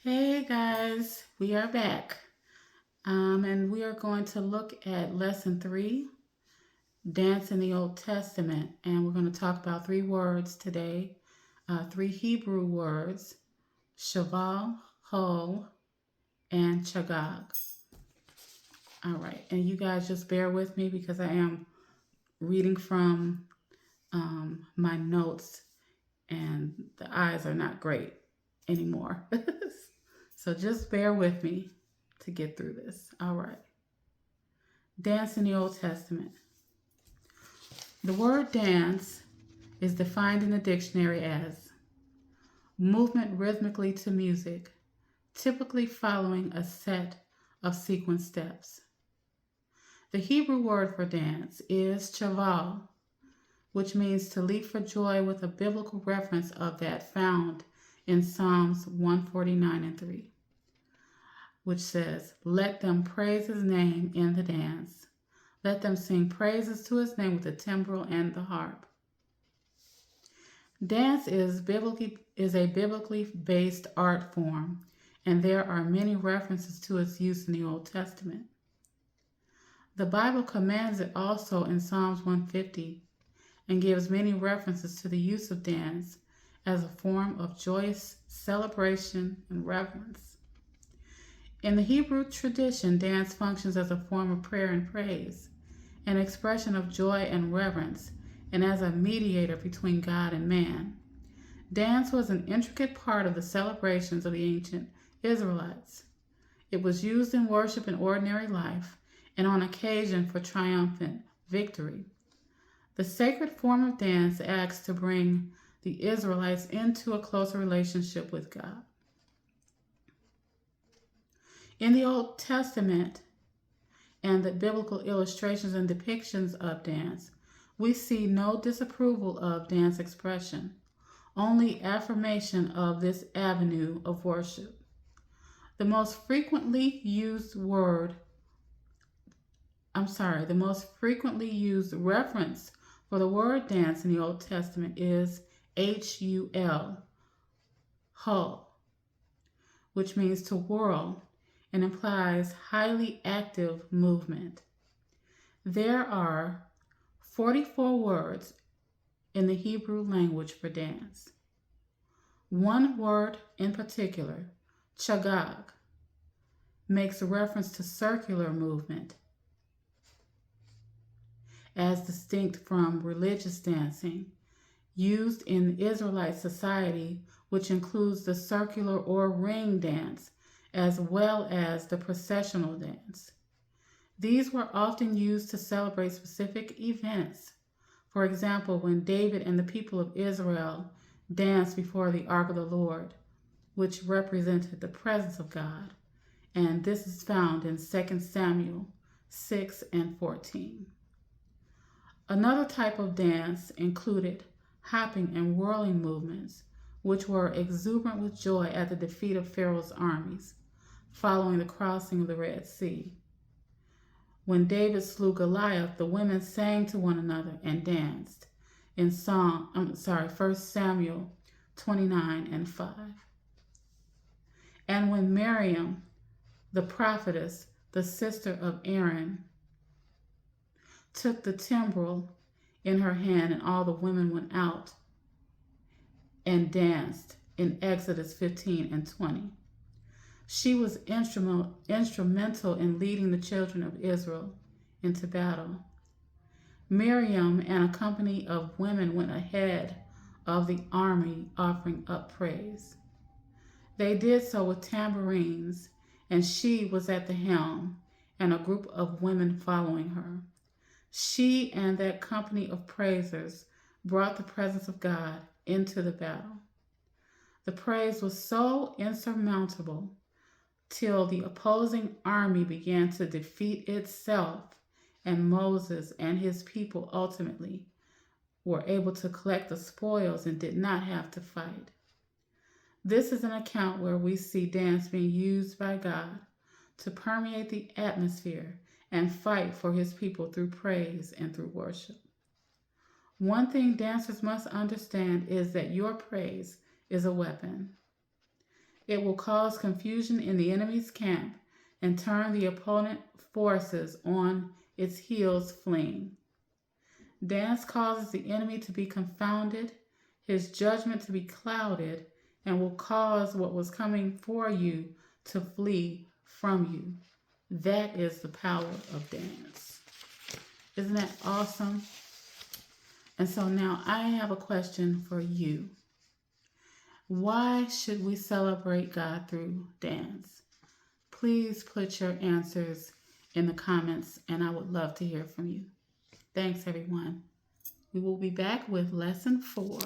Hey guys, we are back. And we are going to look at lesson 3, Dance in the Old Testament. And we're going to talk about three words today, three Hebrew words, Shaval, Hol, and Chagag. All right, and you guys just bear with me because I am reading from my notes and the eyes are not great anymore. So just bear with me to get through this. All right. Dance in the Old Testament. The word dance is defined in the dictionary as movement rhythmically to music, typically following a set of sequence steps. The Hebrew word for dance is chaval, which means to leap for joy with a biblical reference of that found in Psalms 149 and 3, which says, "Let them praise his name in the dance. Let them sing praises to his name with the timbrel and the harp." Dance is a biblically based art form, and there are many references to its use in the Old Testament. The Bible commands it also in Psalms 150 and gives many references to the use of dance as a form of joyous celebration and reverence. In the Hebrew tradition, dance functions as a form of prayer and praise, an expression of joy and reverence, and as a mediator between God and man. Dance was an intricate part of the celebrations of the ancient Israelites. It was used in worship in ordinary life and on occasion for triumphant victory. The sacred form of dance acts to bring the Israelites into a closer relationship with God. In the Old Testament and the biblical illustrations and depictions of dance, we see no disapproval of dance expression, only affirmation of this avenue of worship. The most frequently used reference for the word dance in the Old Testament is Hul, Hul, which means to whirl and implies highly active movement. There are 44 words in the Hebrew language for dance. One word in particular, chagag, makes reference to circular movement as distinct from religious dancing used in Israelite society, which includes the circular or ring dance as well as the processional dance. These were often used to celebrate specific events. For example, when David and the people of Israel danced before the Ark of the Lord, which represented the presence of God. And this is found in 2 Samuel 6 and 14. Another type of dance included hopping and whirling movements, which were exuberant with joy at the defeat of Pharaoh's armies following the crossing of the Red Sea. When David slew Goliath, the women sang to one another and danced in 1 Samuel 29 and 5. And when Miriam, the prophetess, the sister of Aaron, took the timbrel in her hand, and all the women went out and danced in Exodus 15 and 20. She was instrumental in leading the children of Israel into battle. Miriam and a company of women went ahead of the army offering up praise. They did so with tambourines, and she was at the helm, and a group of women following her. She and that company of praisers brought the presence of God into the battle. The praise was so insurmountable till the opposing army began to defeat itself, and Moses and his people ultimately were able to collect the spoils and did not have to fight. This is an account where we see dance being used by God to permeate the atmosphere and fight for his people through praise and through worship. One thing dancers must understand is that your praise is a weapon. It will cause confusion in the enemy's camp and turn the opponent forces on its heels fleeing. Dance causes the enemy to be confounded, his judgment to be clouded, and will cause what was coming for you to flee from you. That is the power of dance. Isn't that awesome? And so now I have a question for you. Why should we celebrate God through dance? Please put your answers in the comments, and I would love to hear from you. Thanks, everyone. We will be back with lesson 4.